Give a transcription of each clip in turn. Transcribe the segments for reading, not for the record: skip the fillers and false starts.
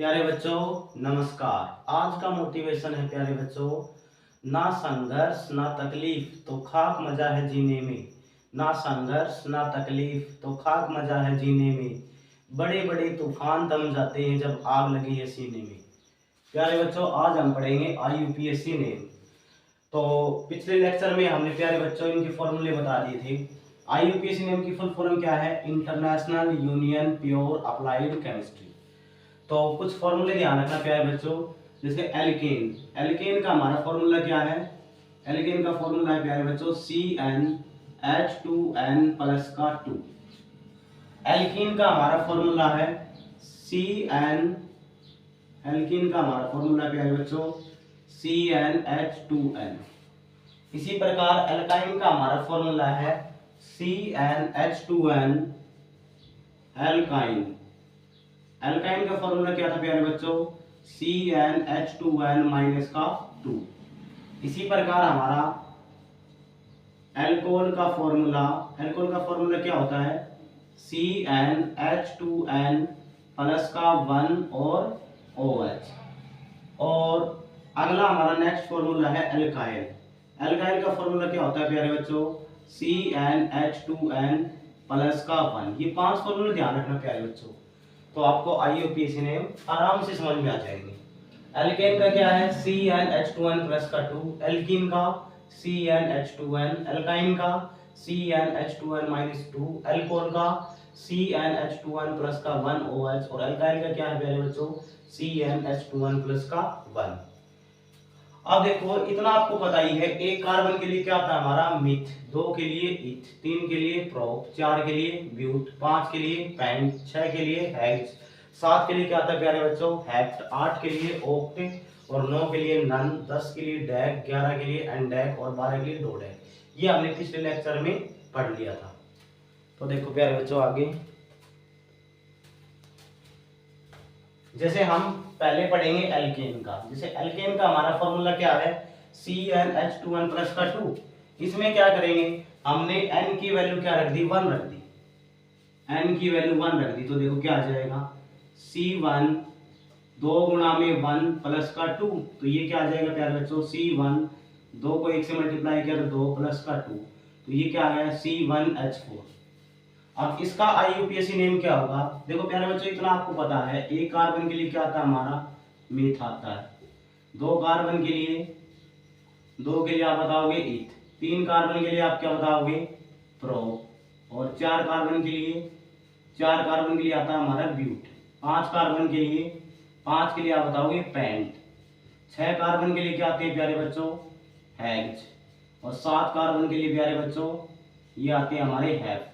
प्यारे बच्चों नमस्कार। आज का मोटिवेशन है प्यारे बच्चों, ना संघर्ष ना तकलीफ तो खाक मजा है जीने में। ना संघर्ष ना तकलीफ तो खाक मजा है जीने में। बड़े बड़े तूफान थम जाते हैं जब आग लगी है सीने में। प्यारे बच्चों आज हम पढ़ेंगे IUPAC नेम। तो पिछले लेक्चर में हमने प्यारे बच्चों इनके फॉर्मूले बता दिए थे। IUPAC नेम की फुल फॉर्म क्या है? International union pure applied chemistry. तो कुछ फॉर्मूले ध्यान रखना प्यारे बच्चों, जैसे एल्केन। एल्केन का हमारा फॉर्मूला क्या है? एल्केन का फॉर्मूला है प्यारे बच्चों CnH2n प्लस का 2। एल्कीन का हमारा फॉर्मूला है Cn। एल्कीन का हमारा फॉर्मूला प्यारे बच्चों CnH2n। इसी प्रकार एल्काइन का हमारा फॉर्मूला है CnH2n एल्काइन। एल्काइन का फॉर्मूला क्या था प्यारे बच्चों? CnH2n माइनस का 2। इसी प्रकार हमारा एल्कोहल का फॉर्मूला क्या होता है? CnH2n प्लस का 1 और OH। और अगला हमारा नेक्स्ट फॉर्मूला है एल्काइल। एल्काइल का फॉर्मूला क्या होता है प्यारे बच्चों? CnH2n प्लस का 1। ये 5 फॉर्मूले ध्यान रखना प्यारे बच्चों, तो आपको IUPAC नेम आराम से समझ में आ जाएंगे। एल्केन का क्या है? CnH2n प्लस का 2। एल्कीन का CnH2n। एल्काइन का CnH2n माइनस 2। एल्कोहल का CnH2n प्लस का 1 OH। और एल्काइल का क्या है प्यारे बच्चों? CnH2n प्लस का 1। अब देखो इतना आपको पता ही है। एक कार्बन के लिए क्या था हमारा? मिथ। 2 के लिए इथ। 3 के लिए प्रोप। 4 के लिए ब्यूट। 5 के लिए पेंट। 6 के लिए हेक्स। 7 के लिए क्या था प्यारे बच्चों? हेक्ट। 8 के लिए ओक्ट और 9 के लिए नन। 10 के लिए डैक। 11 के लिए एंडैक और 12 के लिए डोडेक। ये हमने पिछले लेक्चर में पढ़ लिया था। तो देखो प्यारे बच्चों आगे जैसे हम पहले पढ़ेंगे एल्केन का। जैसे एल्केन का हमारा फॉर्मूला क्या है? CnH2n प्लस का 2। इसमें क्या करेंगे? हमने n की वैल्यू क्या रख दी? 1 रख दी। n की वैल्यू 1 रख दी तो देखो क्या आ जाएगा? C1 2 गुणा में 1 प्लस का 2। तो ये क्या आ जाएगा प्यारे बच्चों? C1 2 को 1 से मल्टीप्लाई किया तो 2 प्लस का 2। तो ये क्या आ गया? C1H4। अब इसका IUPAC नेम क्या होगा? देखो प्यारे बच्चों इतना आपको पता है। एक कार्बन के लिए क्या आता है हमारा? मीथ आता है। 2 कार्बन के लिए आप बताओगे इथ। 3 कार्बन के लिए आप क्या बताओगे? प्रो। और 4 कार्बन के लिए आता है हमारा ब्यूट। 5 कार्बन के लिए आप बताओगे पेंट। 6 कार्बन के लिए क्या आते हैं प्यारे बच्चों? हेक्स। और 7 कार्बन के लिए प्यारे बच्चों ये आते हैं हमारे हेफ्ट।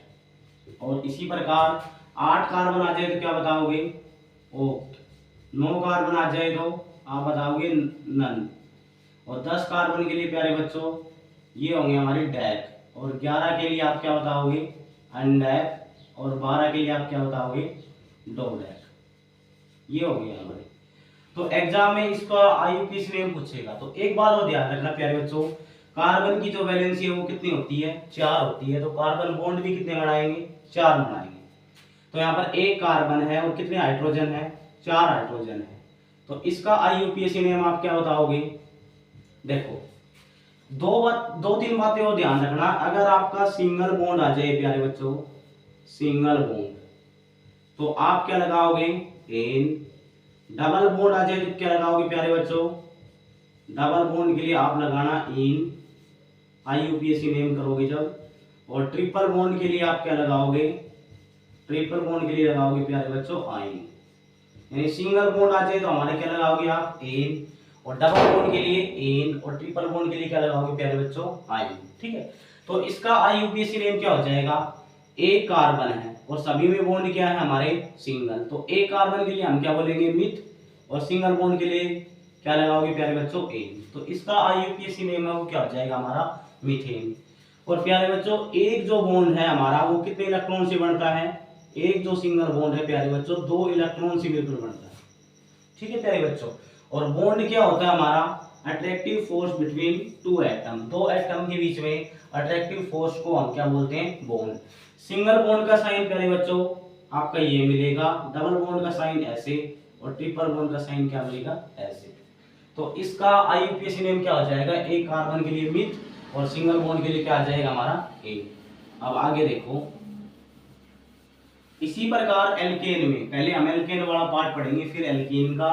और इसी प्रकार 8 कार्बन आ जाए तो क्या बताओगे? ओक्ट। 9 कार्बन आ जाए तो आप बताओगे नन। और 10 कार्बन के लिए प्यारे बच्चों ये होंगे हमारे डैक। और 11 के लिए आप क्या बताओगे? अनडैक। और 12 के लिए आप क्या बताओगे? डोडैक। ये हो गया हमारे। तो एग्जाम में इसका IUPAC नेम पूछेगा तो एक बात और ध्यान रखना प्यारे बच्चों, कार्बन की जो वैलेंसी है वो कितनी होती है? 4 होती है। तो कार्बन बॉन्ड भी कितने बनाएंगे? 4 बनाएंगे। तो यहाँ पर एक कार्बन है और कितने हाइड्रोजन है? 4 हाइड्रोजन है। तो इसका IUPAC नेम आप क्या बताओगे? देखो दो तीन बातें और ध्यान रखना। अगर आपका सिंगल बॉन्ड आ जाए प्यारे बच्चों, सिंगल बॉन्ड, तो आप क्या लगाओगे? एन। डबल बॉन्ड आ जाए तो क्या लगाओगे प्यारे बच्चों? डबल बॉन्ड के लिए आप लगाना इन। IUPAC नेम करोगे जब। और ट्रिपल बॉन्ड के लिए आप क्या लगाओगे? ट्रिपल बॉन्ड के लिए लगाओगे प्यारे बच्चों आइन। यानी सिंगल बॉन्ड आ जाए तो हमारे क्या लगाओगे आप? एन। और डबल बॉन्ड के लिए एन। और ट्रिपल बॉन्ड के लिए क्या लगाओगे प्यारे बच्चों? आइन। ठीक है। तो इसका IUPAC नेम क्या हो जाएगा? एक कार्बन है और सभी में बॉन्ड क्या है हमारे? सिंगल। तो एक कार्बन के लिए हम क्या बोलेंगे? मिथ। और सिंगल बॉन्ड के लिए क्या लगाओगे प्यारे बच्चों? एन। तो इसका IUPAC नेम है वो क्या हो जाएगा हमारा? मीथेन। और प्यारे बच्चों एक जो बॉन्ड है हमारा वो कितने इलेक्ट्रॉन से बनता है? एक जो सिंगल बॉन्ड है प्यारे बच्चों 2 इलेक्ट्रॉन से मिलकर बनता है। ठीक है प्यारे बच्चों। और बॉन्ड क्या होता है हमारा? Attractive force between 2 atom. 2 atom के बीच में अट्रैक्टिव फोर्स को हम क्या बोलते हैं? बॉन्ड। सिंगल बॉन्ड का साइन प्यारे बच्चों आपका ये मिलेगा। डबल बॉन्ड का साइन ऐसे। और ट्रिपल बॉन्ड का साइन क्या मिलेगा, एसिड। तो इसका आईयूपीएसी नेम क्या हो जाएगा, एक कार्बन के लिए मिथ और सिंगल बॉन्ड के लिए क्या आ जाएगा हमारा, ए। अब आगे देखो, इसी प्रकार एल्केन में पहले हम एल्केन वाला पार्ट पढ़ेंगे, फिर एल्कीन का,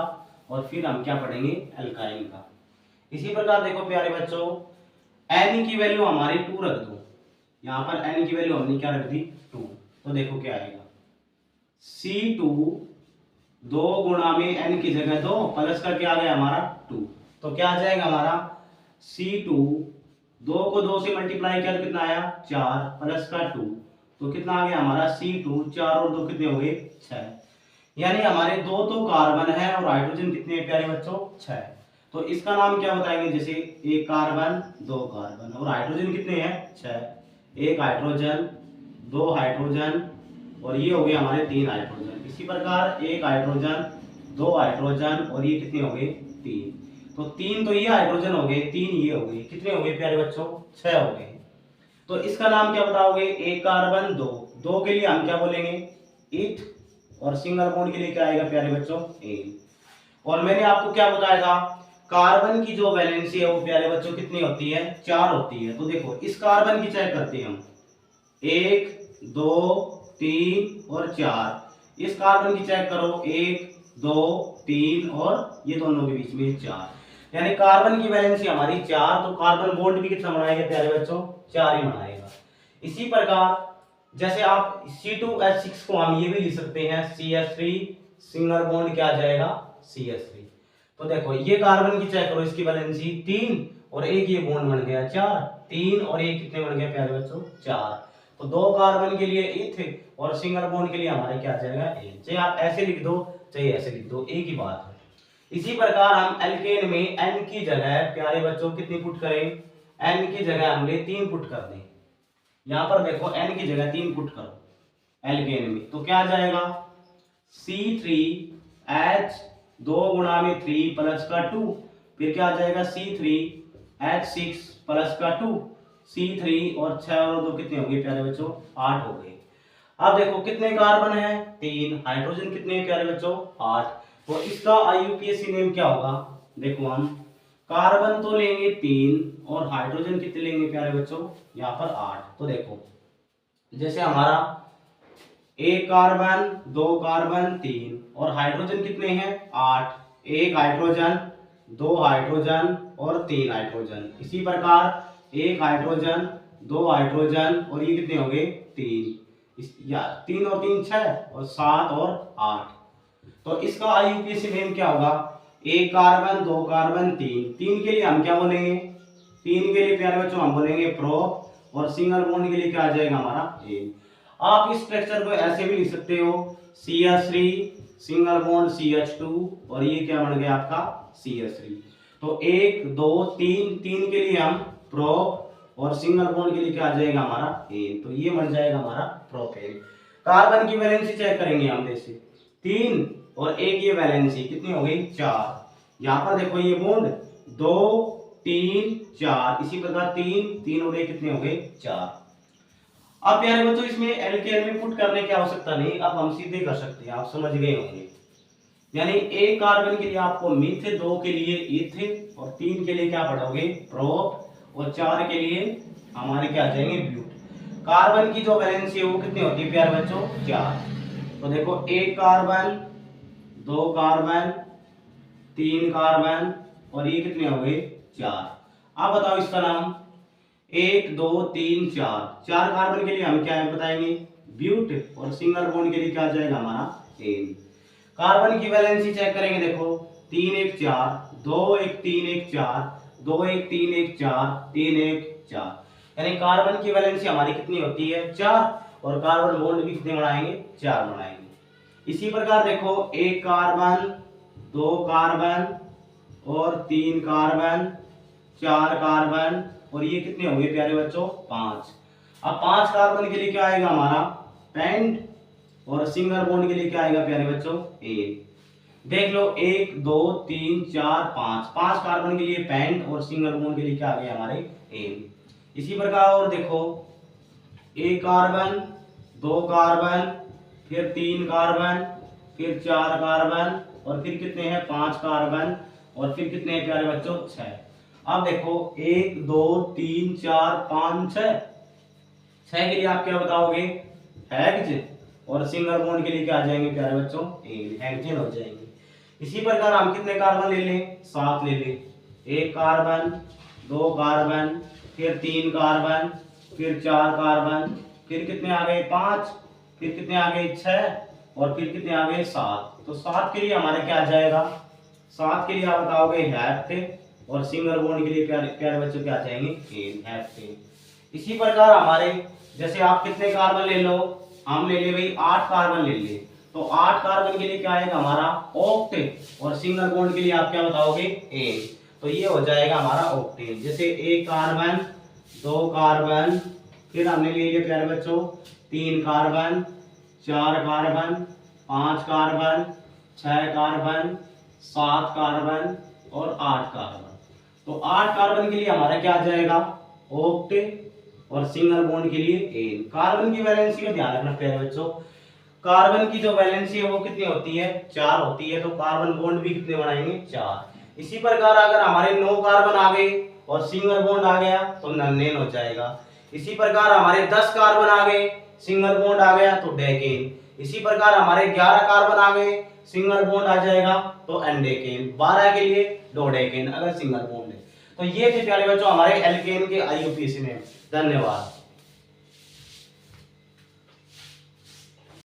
और फिर हम क्या पढ़ेंगे, एल्काइन का। इसी प्रकार देखो प्यारे बच्चों, एन की वैल्यू हमारी 2 रख दो, यहाँ पर एन की वैल्यू हमने क्या रख दी, 2। तो देखो क्या आएगा, C2 2 गुणा में n की जगह 2 प्लस का क्या आ गया हमारा 2। तो क्या आ जाएगा हमारा C2, 2 को 2 से मल्टीप्लाई किया तो कितना आया 4 प्लस का 2, तो कितना आ गया हमारा C2, 4 और 2 कितने हो गए 6। यानी हमारे 2 तो कार्बन है और हाइड्रोजन कितने हैं प्यारे बच्चों, 6। तो इसका नाम क्या बताएंगे, जैसे एक कार्बन, 2 कार्बन, और हाइड्रोजन कितने हैं 6, एक हाइड्रोजन, 2 हाइड्रोजन, और ये हो गए हमारे 3 हाइड्रोजन। इसी प्रकार एक हाइड्रोजन, 2 हाइड्रोजन, और ये कितने हो गए 3। तो 3 तो ये हाइड्रोजन हो गए, 3 ये हो गए, कितने हो गए प्यारे बच्चों, 6 हो गए। तो इसका नाम क्या बताओगे, एक कार्बन, 2, 2 के लिए हम क्या बोलेंगे, इथ, और सिंगल बॉन्ड के लिए क्या आएगा प्यारे बच्चों, एन। और मैंने आपको क्या बताया था, कार्बन की जो वैलेंसी है वो प्यारे बच्चों कितनी होती है, 4 होती है। तो देखो इस कार्बन की चेक करते हैं हम, 1 2 3 और 4। इस कार्बन की चेक करो, 1 2 3 और ये दोनों के बीच में 4, यानी कार्बन की वैलेंसी हमारी 4। तो कार्बन बॉन्ड भी कितना बनाएगा प्यारे बच्चों, 4 ही बनाएगा। इसी प्रकार जैसे आप C2H6 को हम ये भी लिख सकते हैं CH3, सिंगल बॉन्ड क्या आ जाएगा, CH3। तो देखो ये कार्बन की चेक करो, इसकी वैलेंसी 3 और एक ये बॉन्ड बन गया 4, 3 और एक कितने बन गए प्यारे बच्चों, 4। तो 2 कार्बन के लिए इथ और सिंगल बॉन्ड के लिए हमारे क्या आ जाएगा, एन। चाहे आप ऐसे लिख दो चाहे ऐसे लिख दो, एक ही बात है। इसी प्रकार हम एल्केन में n की जगह प्यारे बच्चों कितनी पुट करें, n की जगह हमने 3 पुट कर दें। यहाँ पर देखो n की जगह 3 पुट करो एल्केन में, तो क्या आ जाएगा C3H 2 गुणा में 3 प्लस का 2, फिर क्या आ जाएगा C3H6 प्लस का 2, C3 और 6 और 2 कितने हो गए प्यारे बच्चों, 8 हो गए। अब देखो कितने कार्बन है, 3, हाइड्रोजन कितने हैं प्यारे बच्चों, 8। तो इसका आईयूपीएसी नेम क्या होगा, देखो हम कार्बन तो लेंगे 3 और हाइड्रोजन कितने लेंगे प्यारे बच्चों, यहाँ पर 8। तो देखो जैसे हमारा एक कार्बन, 2 कार्बन, 3 और हाइड्रोजन कितने हैं 8, एक हाइड्रोजन, 2 हाइड्रोजन और 3 हाइड्रोजन। इसी प्रकार एक हाइड्रोजन, 2 हाइड्रोजन और ये कितने हो गए 3, या 3 और 3 6 और 7 और 8। तो इसका आईयूपीएसी नेम क्या होगा, एक कार्बन, 2 कार्बन, 3 के लिए हम क्या बोलेंगे, 3 के लिए प्यारे बच्चों हम बोलेंगे प्रोप, और सिंगल बॉन्ड के लिए क्या आ जाएगा हमारा एन। आप इस स्ट्रक्चर को ऐसे भी लिख सकते हो, CH3 सिंगल बॉन्ड CH2 और ये क्या बन गया आपका CH3। तो 1 2 3 3 के लिए हम प्रोप और सिंगल बॉन्ड के लिए क्या आ जाएगा हमारा एन। तो ये बन जाएगा हमारा प्रोपेन। कार्बन की वैलेंसी चेक करेंगे हम, जैसे 3 और एक ये वैलेंसी कितनी हो गई 4। यहाँ पर देखो ये बॉन्ड 2 3 4, इसी प्रकार 3 3 और एक कितने हो गए 4। अब प्यारे बच्चों इसमें एल्केन में पुट करने की आवश्यकता नहीं, अब हम सीधे कर सकते हैं, आप समझ गए होंगे। यानी एक कार्बन के लिए आपको मिथ, 2 के लिए इथ और 3 के लिए क्या पढ़ोगे प्रोप और 4 के लिए हमारे क्या आ जाएंगे ब्यूट। कार्बन की जो वैलेंसी है वो कितनी होती है प्यारे बच्चों 4। तो देखो एक कार्बन, 2 कार्बन, 3 कार्बन और ये कितने हो गए 4। अब बताओ इसका नाम, 1 2 3 4, 4 कार्बन के लिए हम क्या बताएंगे ब्यूट, और सिंगल बॉन्ड के लिए क्या आ जाएगा हमारा एन। कार्बन की वैलेंसी चेक करेंगे, देखो 3 1 4, 2 1 3 1 4, 2 1 3 1 4, 3 1 4, यानी कार्बन की वैलेंसी हमारी कितनी होती है 4, और कार्बन बॉन्ड भी कितने बनाएंगे 4 बनाएंगे। इसी प्रकार देखो एक कार्बन, 2 कार्बन और 3 कार्बन, 4 कार्बन और ये कितने होंगे प्यारे बच्चों 5। अब 5 कार्बन के लिए क्या आएगा हमारा पेंट, और सिंगल बॉन्ड के लिए क्या आएगा प्यारे बच्चों एन। देख लो 1 2 3 4 5, 5 कार्बन के लिए पेंट और सिंगल बॉन्ड के लिए क्या आ गया हमारे एन। इसी प्रकार और देखो एक कार्बन, 2 कार्बन, फिर 3 कार्बन, फिर 4 कार्बन और फिर कितने हैं 5 कार्बन और फिर कितने हैं प्यारे बच्चों 6। अब देखो 1 2 3 4 5 6, 6 के लिए आप क्या बताओगे हेक्स, और सिंगल बॉन्ड के लिए क्या आ जाएंगे प्यारे बच्चों एन, हेक्सेन हो जाएंगे। इसी प्रकार हम कितने कार्बन ले लें 7 ले लें, 1 कार्बन 2 कार्बन फिर 3 कार्बन फिर 4 कार्बन फिर कितने आ गए 5 फिर कितने आ गए 6 और फिर कितने आ गए 7। तो 7 के लिए हमारे क्या आ जाएगा 7 के लिए आप बताओगे हेप्टेन और सिंगल बॉन्ड के लिए प्यारे प्यारे बच्चों क्या आ जाएंगे एन, हेप्टेन। इसी प्रकार हमारे जैसे आप कितने कार्बन ले लो, हम ले ले भाई 8 कार्बन ले ले, तो 8 कार्बन के लिए क्या आएगा हमारा ऑक्टेन और सिंगल बॉन्ड के लिए आप क्या बताओगे एन, तो ये हो जाएगा हमारा ऑक्टेन। जैसे 1 कार्बन 2 कार्बन फिर हमने ले लिया प्यारे बच्चों 3 carbon 4 carbon 5 carbon 6 carbon 7 carbon और 8 कार्बन। तो 8 कार्बन के लिए हमारा क्या आ जाएगा ऑक्टेन और सिंगल बॉन्ड के लिए एन। कार्बन की वैलेंसी का ध्यान रखना प्यारे बच्चों, कार्बन की जो वैलेंसी है वो कितनी होती है 4 होती है, तो कार्बन बॉन्ड भी कितने बनाएंगे 4। इसी प्रकार अगर हमारे 9 कार्बन आ गए और सिंगल बॉन्ड आ गया तो नॉन हो जाएगा। इसी प्रकार हमारे 10 कार्बन आ गए सिंगल बॉन्ड आ गया तो डेकेन। इसी प्रकार हमारे 11 कार्बन आ गए सिंगल बॉन्ड आ जाएगा तो एंडेकेन, 12 के लिए डोडेकेन अगर सिंगल बॉन्ड है। तो ये थे प्यारे बच्चों हमारे एल्केन के आईयूपीएसी में। धन्यवाद।